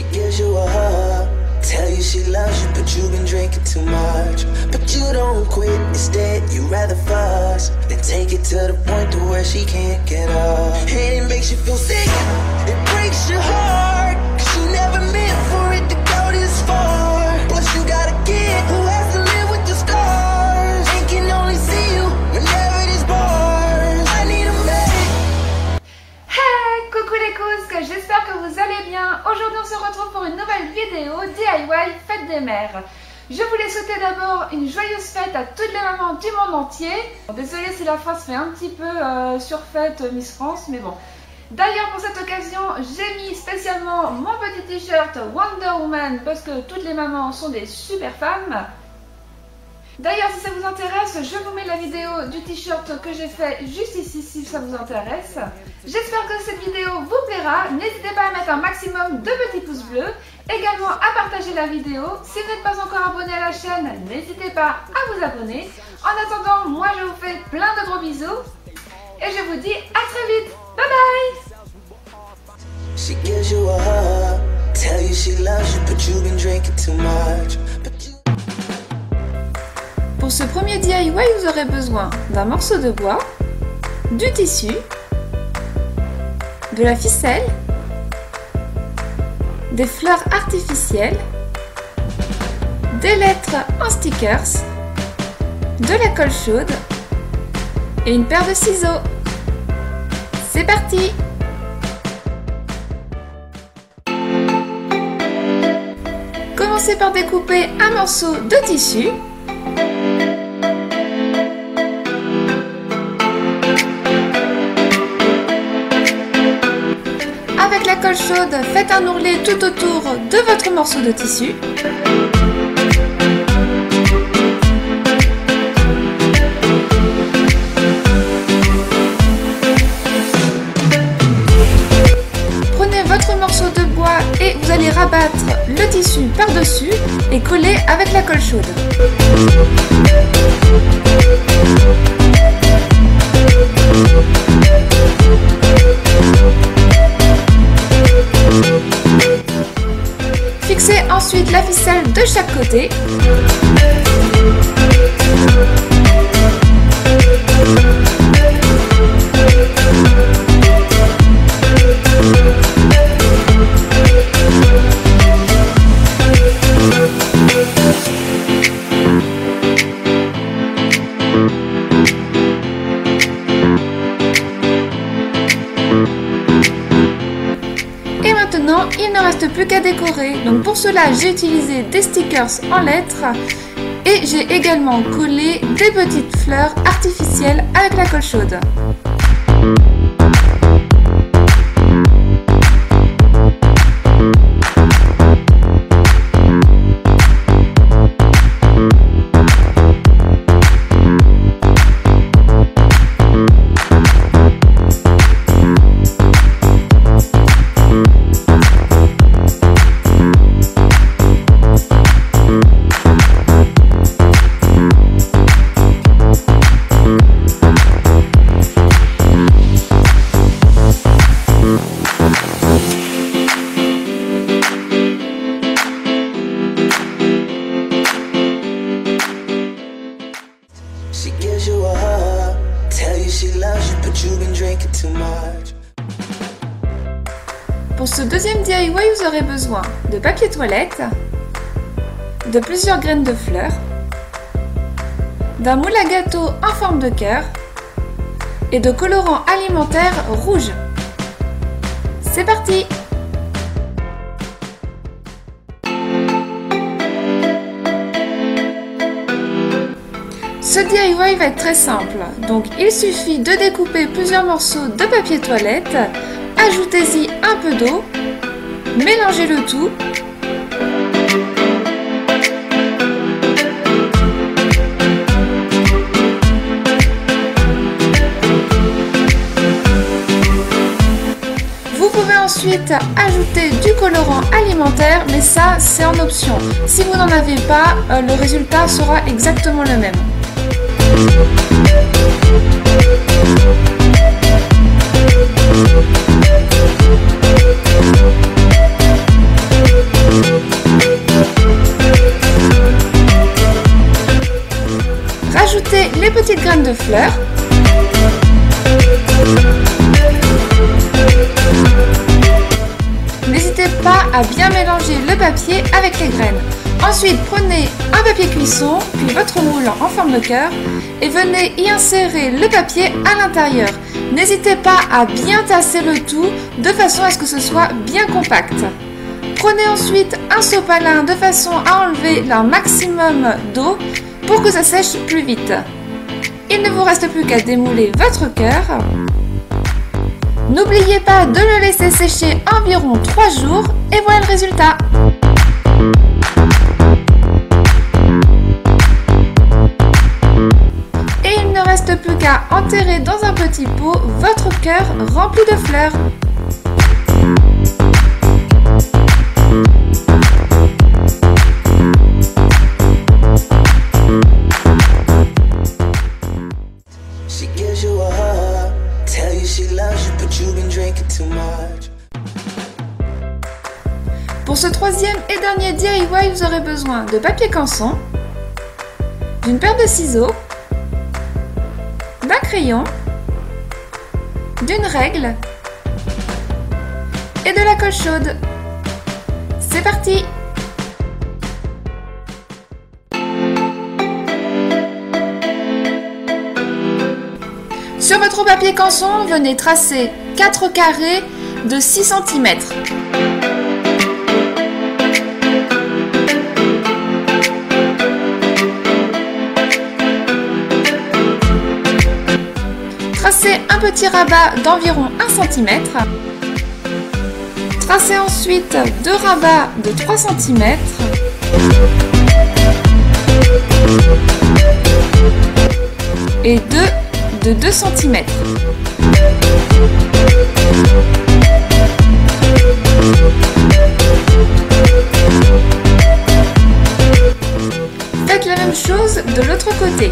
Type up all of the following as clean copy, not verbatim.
She gives you a hug, tell you she loves you, but you've been drinking too much. But you don't quit, instead you rather fuss than take it to the point to where she can't get up. And it makes you feel sick, it breaks your heart, 'cause you never meant for it to go this far. Plus you got a kid who has to live with the stars and can only see you whenever there's bars. I need a medic. Hey, coucou les cousques, j'espère que vous allez bien. Aujourd'hui on se retrouve pour une nouvelle vidéo DIY Fête des Mères. Je voulais souhaiter d'abord une joyeuse fête à toutes les mamans du monde entier. Désolée si la phrase fait un petit peu surfaite Miss France, mais bon. D'ailleurs pour cette occasion, j'ai mis spécialement mon petit t-shirt Wonder Woman parce que toutes les mamans sont des super femmes. D'ailleurs si ça vous intéresse, je vous mets la vidéo du t-shirt que j'ai fait juste ici si ça vous intéresse. J'espère que cette vidéo vous plaira. N'hésitez pas à mettre un maximum de petits pouces bleus. Également à partager la vidéo. Si vous n'êtes pas encore abonné à la chaîne, n'hésitez pas à vous abonner. En attendant, moi je vous fais plein de gros bisous. Et je vous dis à très vite. Bye bye. She gives you a hug, tell you she loves you, but you've been drinking too much. Pour ce premier DIY, vous aurez besoin d'un morceau de bois, du tissu, de la ficelle, des fleurs artificielles, des lettres en stickers, de la colle chaude et une paire de ciseaux. C'est parti! Commencez par découper un morceau de tissu. Avec la colle chaude, faites un ourlet tout autour de votre morceau de tissu. Prenez votre morceau de bois et vous allez rabattre le tissu par-dessus et coller avec la colle chaude. Fixez ensuite la ficelle de chaque côté. Et maintenant, il ne reste plus qu'à décorer. Donc pour cela, j'ai utilisé des stickers en lettres et j'ai également collé des petites fleurs artificielles avec la colle chaude. She gives you a hug, tell you she loves you, but you've been drinking too much. Pour ce deuxième DIY, vous aurez besoin de papier toilette, de plusieurs graines de fleurs, d'un moule à gâteau en forme de cœur et de colorant alimentaire rouge. C'est parti! Ce DIY va être très simple, donc il suffit de découper plusieurs morceaux de papier toilette, ajoutez-y un peu d'eau, mélangez le tout. Vous pouvez ensuite ajouter du colorant alimentaire, mais ça c'est en option. Si vous n'en avez pas, le résultat sera exactement le même. de fleurs. N'hésitez pas à bien mélanger le papier avec les graines. Ensuite, prenez un papier cuisson, puis votre moule en forme de cœur et venez y insérer le papier à l'intérieur. N'hésitez pas à bien tasser le tout de façon à ce que ce soit bien compact. Prenez ensuite un sopalin de façon à enlever un maximum d'eau pour que ça sèche plus vite. Il ne vous reste plus qu'à démouler votre cœur. N'oubliez pas de le laisser sécher environ 3 jours et voilà le résultat. Et il ne reste plus qu'à enterrer dans un petit pot votre cœur rempli de fleurs. Pour ce troisième et dernier DIY, vous aurez besoin de papier canson, d'une paire de ciseaux, d'un crayon, d'une règle et de la colle chaude. C'est parti! Sur votre papier canson, venez tracer 4 carrés de 6 cm. Tracez un petit rabat d'environ 1 cm. Tracez ensuite 2 rabats de 3 cm. Et 2 de 2 cm. Faites la même chose de l'autre côté.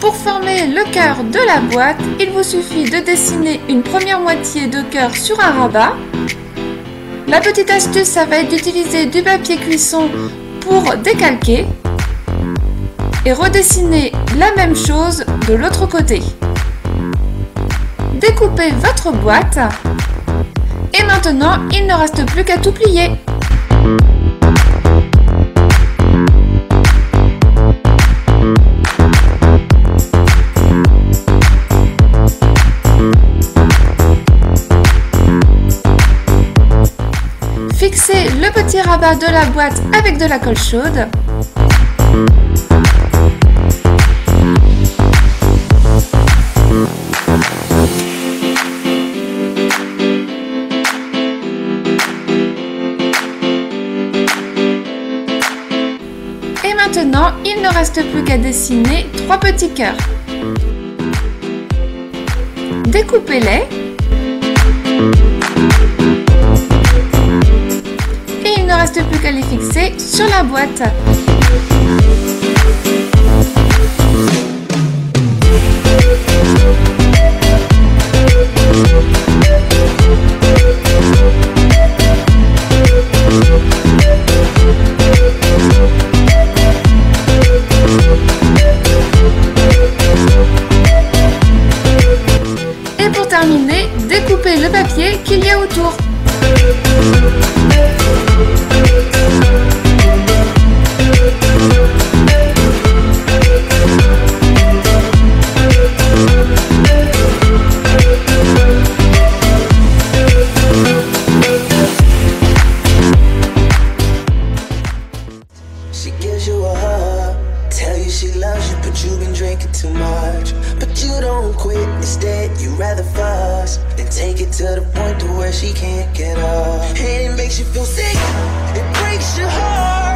Pour former le cœur de la boîte, il vous suffit de dessiner une première moitié de cœur sur un rabat. La petite astuce, ça va être d'utiliser du papier cuisson pour décalquer et redessiner la même chose de l'autre côté. Découpez votre boîte et maintenant, il ne reste plus qu'à tout plier. Fixez le petit rabat de la boîte avec de la colle chaude. Et maintenant, il ne reste plus qu'à dessiner 3 petits cœurs. Découpez-les. Il ne reste plus qu'à les fixer sur la boîte. Et pour terminer, découpez le papier qu'il y a autour. She gives you a hug, tell you she loves you, but you've been drinking too much. But you don't quit, instead you rather fuss and take it to the point to where she can't get up. And it makes you feel sick, it breaks your heart.